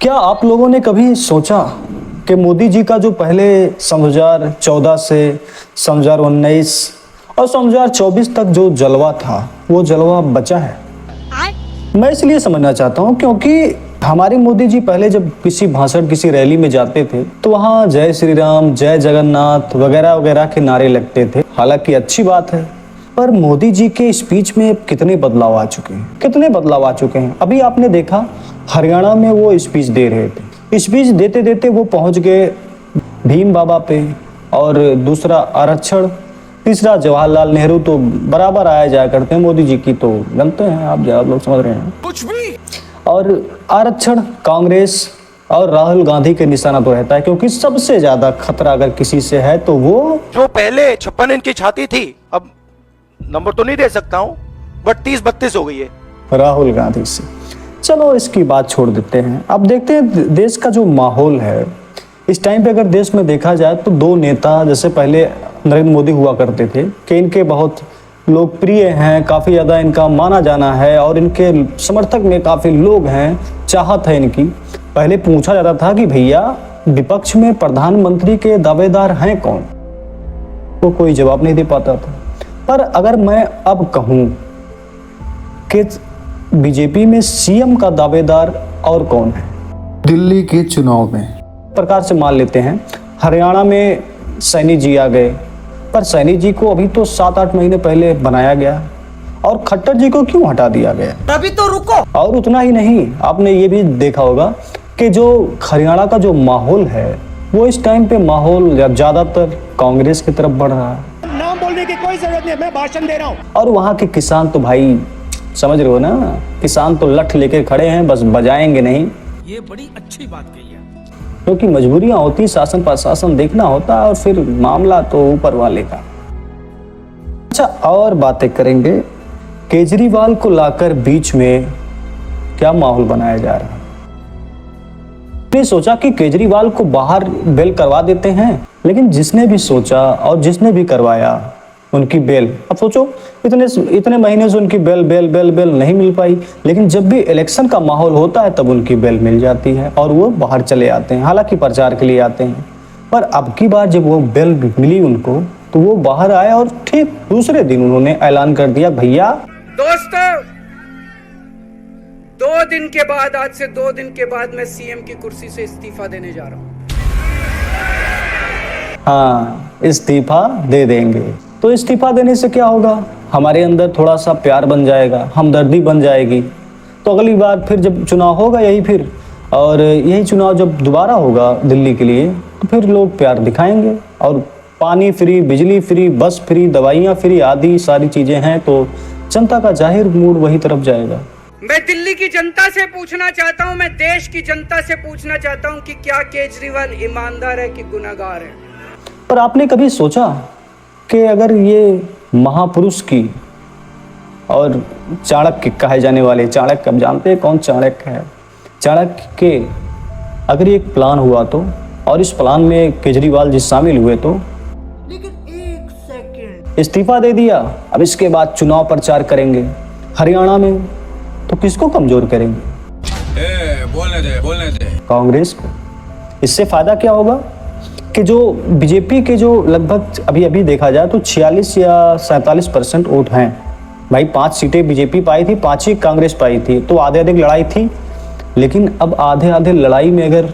क्या आप लोगों ने कभी सोचा कि मोदी जी का जो पहले सन 2014 से सन 2019 और सन 2024 तक जो जलवा था वो जलवा बचा है? मैं इसलिए समझना चाहता हूँ क्योंकि हमारे मोदी जी पहले जब किसी भाषण किसी रैली में जाते थे तो वहाँ जय श्री राम, जय जगन्नाथ वगैरह वगैरह के नारे लगते थे। हालांकि अच्छी बात है, पर मोदी जी के स्पीच में कितने बदलाव आ चुके हैं, कितने बदलाव आ चुके हैं। अभी आपने देखा हरियाणा में वो स्पीच दे रहे थे, स्पीच देते देते वो पहुंच गए भीम बाबा पे, और दूसरा आरक्षण, तीसरा जवाहरलाल नेहरू तो बराबर आया जाया करते हैं, मोदी जी की तो जानते हैं आप लोग समझ रहे हैं कुछ भी। और आरक्षण कांग्रेस और राहुल गांधी के निशाना तो रहता है, क्योंकि सबसे ज्यादा खतरा अगर किसी से है तो वो जो पहले 56 इंच की छाती थी, अब नंबर तो नहीं दे सकता हूं, बट 30-32 हो गई है राहुल गांधी से। चलो इसकी बात छोड़ देते हैं। अब देखते हैं देश का जो माहौल है इस टाइम पे। अगर देश में देखा जाए तो दो नेता जैसे पहले नरेंद्र मोदी हुआ करते थे कि इनके बहुत लोकप्रिय हैं, काफ़ी ज़्यादा इनका माना जाना है और इनके समर्थक में काफ़ी लोग हैं, चाहत है इनकी। पहले पूछा जाता था कि भैया विपक्ष में प्रधानमंत्री के दावेदार हैं कौन, तो कोई जवाब नहीं दे पाता था। पर अगर मैं अब कहूँ कि बीजेपी में सीएम का दावेदार और कौन है दिल्ली के चुनाव में, प्रकार से मान लेते हैं हरियाणा में सैनी जी आ गए, पर सैनी जी को अभी तो 7-8 महीने पहले बनाया गया, और खट्टर जी को क्यों हटा दिया गया? तभी तो रुको। और उतना ही नहीं, आपने ये भी देखा होगा कि जो हरियाणा का जो माहौल है वो इस टाइम पे माहौल ज्यादातर कांग्रेस की तरफ बढ़ रहा है। नाम बोलने की कोई जरूरत नहीं, मैं भाषण दे रहा हूँ। और वहाँ के किसान तो भाई समझ रहे हो ना, किसान तो लठ लेके खड़े हैं, बस बजाएंगे नहीं। ये बड़ी अच्छी बात कही है, क्योंकि मजबूरियां होती, शासन प्रशासन देखना होता है और फिर मामला तो ऊपर वाले का। अच्छा, और बातें करेंगे केजरीवाल को लाकर बीच में क्या माहौल बनाया जा रहा है। ने सोचा कि केजरीवाल को बाहर बेल करवा देते हैं, लेकिन जिसने भी सोचा और जिसने भी करवाया उनकी बेल, अब सोचो इतने महीने से उनकी बेल नहीं मिल पाई, लेकिन जब भी इलेक्शन का माहौल होता है तब उनकी बेल मिल जाती है और वो बाहर चले आते हैं, हालांकि प्रचार के लिए आते हैं। पर अब की बार जब वो बेल मिली उनको तो वो बाहर आए और ठीक दूसरे दिन उन्होंने ऐलान कर दिया, भैया दोस्तों 2 दिन के बाद, आज से 2 दिन के बाद मैं सीएम की कुर्सी से इस्तीफा देने जा रहा हूं। हाँ, इस्तीफा दे देंगे। तो इस्तीफा देने से क्या होगा, हमारे अंदर थोड़ा सा प्यार बन जाएगा, हमदर्दी बन जाएगी। तो अगली बार फिर जब चुनाव होगा यही चुनाव जब दोबारा होगा दिल्ली के लिए, तो फिर लोग प्यार दिखाएंगे। और पानी फ्री, बिजली फ्री, बस फ्री, दवाइयाँ फ्री आदि सारी चीजें हैं, तो जनता का जाहिर मूड वही तरफ जाएगा। मैं दिल्ली की जनता से पूछना चाहता हूं, मैं देश की जनता से पूछना चाहता हूं कि क्या केजरीवाल ईमानदार है कि गुनहगार है? पर आपने कभी सोचा कि अगर ये महापुरुष की और चाणक्य कहे जाने वाले, चाणक्य अब जानते हैं कौन चाणक्य है, चाणक्य के अगर एक प्लान हुआ तो, और इस प्लान में केजरीवाल जी शामिल हुए तो, लेकिन 1 सेकंड, इस्तीफा दे दिया, अब इसके बाद चुनाव प्रचार करेंगे हरियाणा में, तो किसको कमजोर करेंगे? बोलने दे कांग्रेस को। इससे फायदा क्या होगा कि जो बीजेपी के जो लगभग अभी देखा जाए तो 46 या 47% वोट हैं भाई। 5 सीटें बीजेपी पाई थी, 5 ही कांग्रेस पाई थी, तो आधे लड़ाई थी। लेकिन अब आधे लड़ाई में अगर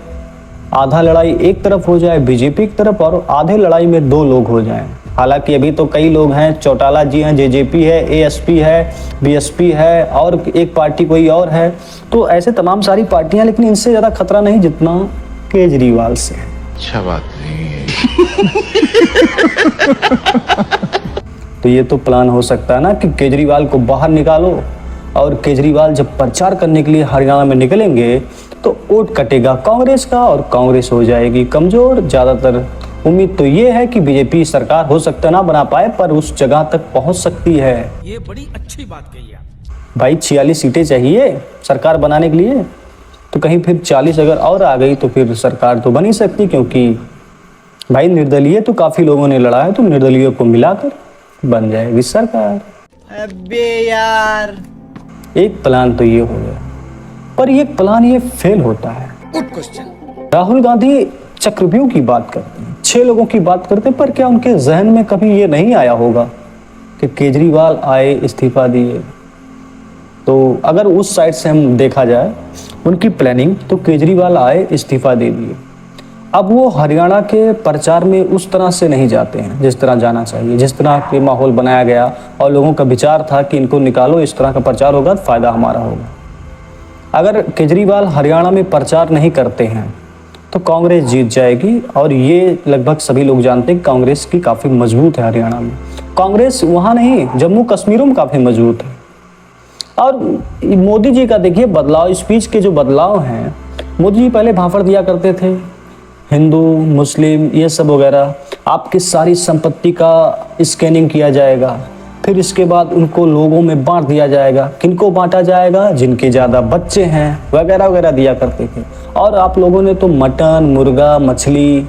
आधा लड़ाई एक तरफ हो जाए बीजेपी की तरफ और आधे लड़ाई में 2 लोग हो जाएं, हालांकि अभी तो कई लोग हैं, चौटाला जी हैं, जेजेपी है, एएसपी है, बीएसपी है और एक पार्टी कोई और है, तो ऐसे तमाम सारी पार्टियां, लेकिन इनसे ज़्यादा खतरा नहीं जितना केजरीवाल से है। अच्छा बात नहीं है। तो ये तो प्लान हो सकता है ना कि केजरीवाल को बाहर निकालो, और केजरीवाल जब प्रचार करने के लिए हरियाणा में निकलेंगे तो वोट कटेगा कांग्रेस का और कांग्रेस हो जाएगी कमजोर। ज़्यादातर उम्मीद तो ये है कि बीजेपी सरकार हो सकता ना बना पाए, पर उस जगह तक पहुंच सकती है। ये बड़ी अच्छी बात कही है भाई। 46 सीटें चाहिए सरकार बनाने के लिए, तो कहीं फिर 40 अगर और आ गई तो फिर सरकार तो बन ही सकती, क्योंकि भाई निर्दलीय तो काफी लोगों ने लड़ा है, तो निर्दलीय को मिलाकर बन जाएगी सरकार। अबे यार, एक प्लान तो ये हो गया, पर ये प्लान ये फेल होता है गुड क्वेश्चन। राहुल गांधी चक्रव्यूह की बात करते हैं, 6 लोगों की बात करते हैं, पर क्या उनके जहन में कभी ये नहीं आया होगा कि केजरीवाल आए, इस्तीफा दिए? तो अगर उस साइड से हम देखा जाए उनकी प्लानिंग, तो केजरीवाल आए, इस्तीफा दे दिए। अब वो हरियाणा के प्रचार में उस तरह से नहीं जाते हैं जिस तरह जाना चाहिए, जिस तरह के माहौल बनाया गया और लोगों का विचार था कि इनको निकालो, इस तरह का प्रचार होगा तो फायदा हमारा होगा। अगर केजरीवाल हरियाणा में प्रचार नहीं करते हैं तो कांग्रेस जीत जाएगी, और ये लगभग सभी लोग जानते हैं कांग्रेस की काफ़ी मजबूत है हरियाणा में। कांग्रेस वहाँ नहीं, जम्मू कश्मीर में काफ़ी मजबूत है। और मोदी जी का देखिए बदलाव, स्पीच के जो बदलाव हैं, मोदी जी पहले भाफड़ दिया करते थे, हिंदू मुस्लिम ये सब वगैरह, आपकी सारी संपत्ति का स्कैनिंग किया जाएगा, फिर इसके बाद उनको लोगों में बांट दिया जाएगा। किनको बांटा जाएगा? जिनके ज़्यादा बच्चे हैं, वगैरह वगैरह दिया करते थे। और आप लोगों ने तो मटन, मुर्गा, मछली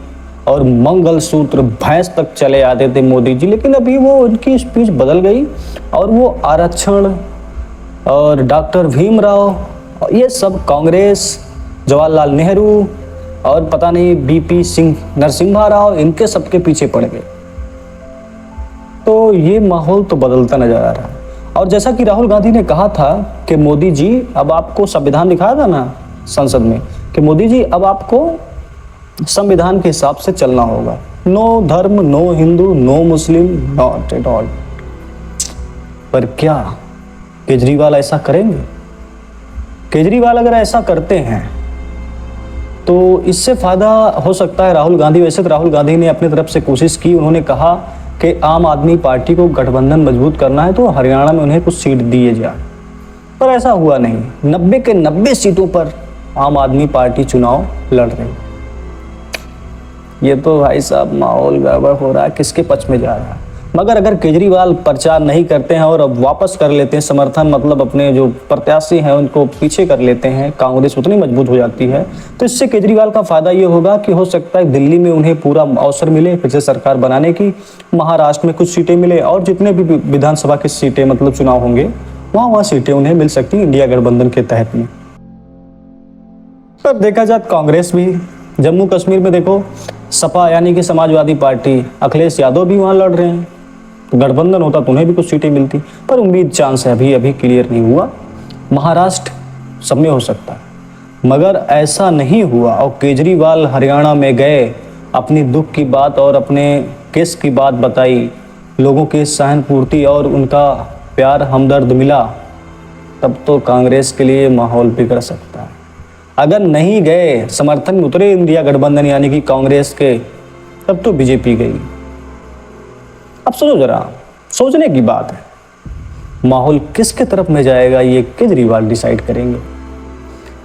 और मंगलसूत्र, भैंस तक चले आते थे मोदी जी। लेकिन अभी वो उनकी स्पीच बदल गई और वो आरक्षण और डॉक्टर भीमराव, ये सब कांग्रेस, जवाहरलाल नेहरू और पता नहीं बीपी सिंह, नरसिम्हा राव, इनके सबके पीछे पड़ गए। तो ये माहौल तो बदलता नजर आ रहा है। और जैसा कि राहुल गांधी ने कहा था कि मोदी जी, अब आपको संविधान दिखाया था ना संसद में, कि मोदी जी अब आपको संविधान के हिसाब से चलना होगा। No dharma, no Hindu, no Muslim, not at all. पर क्या केजरीवाल ऐसा करेंगे? केजरीवाल अगर ऐसा करते हैं तो इससे फायदा हो सकता है राहुल गांधी। वैसे तो राहुल गांधी ने अपनी तरफ से कोशिश की, उन्होंने कहा कि आम आदमी पार्टी को गठबंधन मजबूत करना है तो हरियाणा में उन्हें कुछ सीट दिए जाए, पर ऐसा हुआ नहीं। 90 के 90 सीटों पर आम आदमी पार्टी चुनाव लड़ रही। ये तो भाई साहब माहौल गड़बड़ हो रहा है, किसके पक्ष में जा रहा है। मगर अगर केजरीवाल प्रचार नहीं करते हैं और अब वापस कर लेते हैं समर्थन, मतलब अपने जो प्रत्याशी हैं उनको पीछे कर लेते हैं, कांग्रेस उतनी मजबूत हो जाती है, तो इससे केजरीवाल का फायदा ये होगा कि हो सकता है दिल्ली में उन्हें पूरा अवसर मिले फिर से सरकार बनाने की, महाराष्ट्र में कुछ सीटें मिले, और जितने भी विधानसभा की सीटें मतलब चुनाव होंगे वहाँ सीटें उन्हें मिल सकती हैं इंडिया गठबंधन के तहत में। पर देखा जाए कांग्रेस भी, जम्मू कश्मीर में देखो सपा यानी कि समाजवादी पार्टी, अखिलेश यादव भी वहाँ लड़ रहे हैं, तो गठबंधन होता तो उन्हें भी कुछ सीटें मिलती, पर उम्मीद चांस है, अभी क्लियर नहीं हुआ। महाराष्ट्र सब में हो सकता है, मगर ऐसा नहीं हुआ। और केजरीवाल हरियाणा में गए, अपनी दुख की बात और अपने केस की बात बताई, लोगों की सहानुभूति और उनका प्यार हमदर्द मिला, तब तो कांग्रेस के लिए माहौल बिगड़ सकता है। अगर नहीं गए, समर्थन में उतरे इंडिया गठबंधन यानी कि कांग्रेस के, तब तो बीजेपी गई। अब सोचो जरा, सोचने की बात है। माहौल किसके तरफ में जाएगा ये केजरीवाल डिसाइड करेंगे।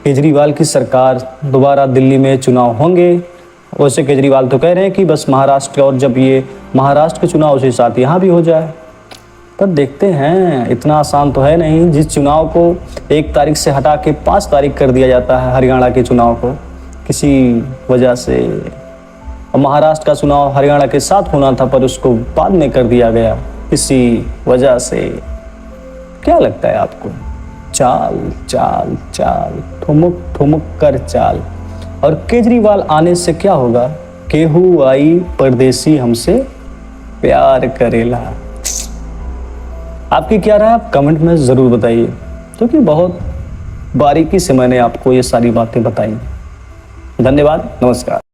केजरीवाल की सरकार दोबारा दिल्ली में चुनाव होंगे। वैसे केजरीवाल तो कह रहे हैं कि बस महाराष्ट्र, और जब ये महाराष्ट्र के चुनाव उसी साथ यहाँ भी हो जाए, पर देखते हैं, इतना आसान तो है नहीं। जिस चुनाव को 1 तारीख से हटा के 5 तारीख कर दिया जाता है, हरियाणा के चुनाव को किसी वजह से, महाराष्ट्र का चुनाव हरियाणा के साथ होना था पर उसको बाद में कर दिया गया किसी वजह से। क्या लगता है आपको? चाल चाल चाल, ठुमुक ठुमुक कर चाल। और केजरीवाल आने से क्या होगा? केहू आई परदेसी हमसे प्यार करेला। आपकी क्या राय, आप कमेंट में ज़रूर बताइए, क्योंकि बहुत बारीकी से मैंने आपको ये सारी बातें बताई। धन्यवाद, नमस्कार।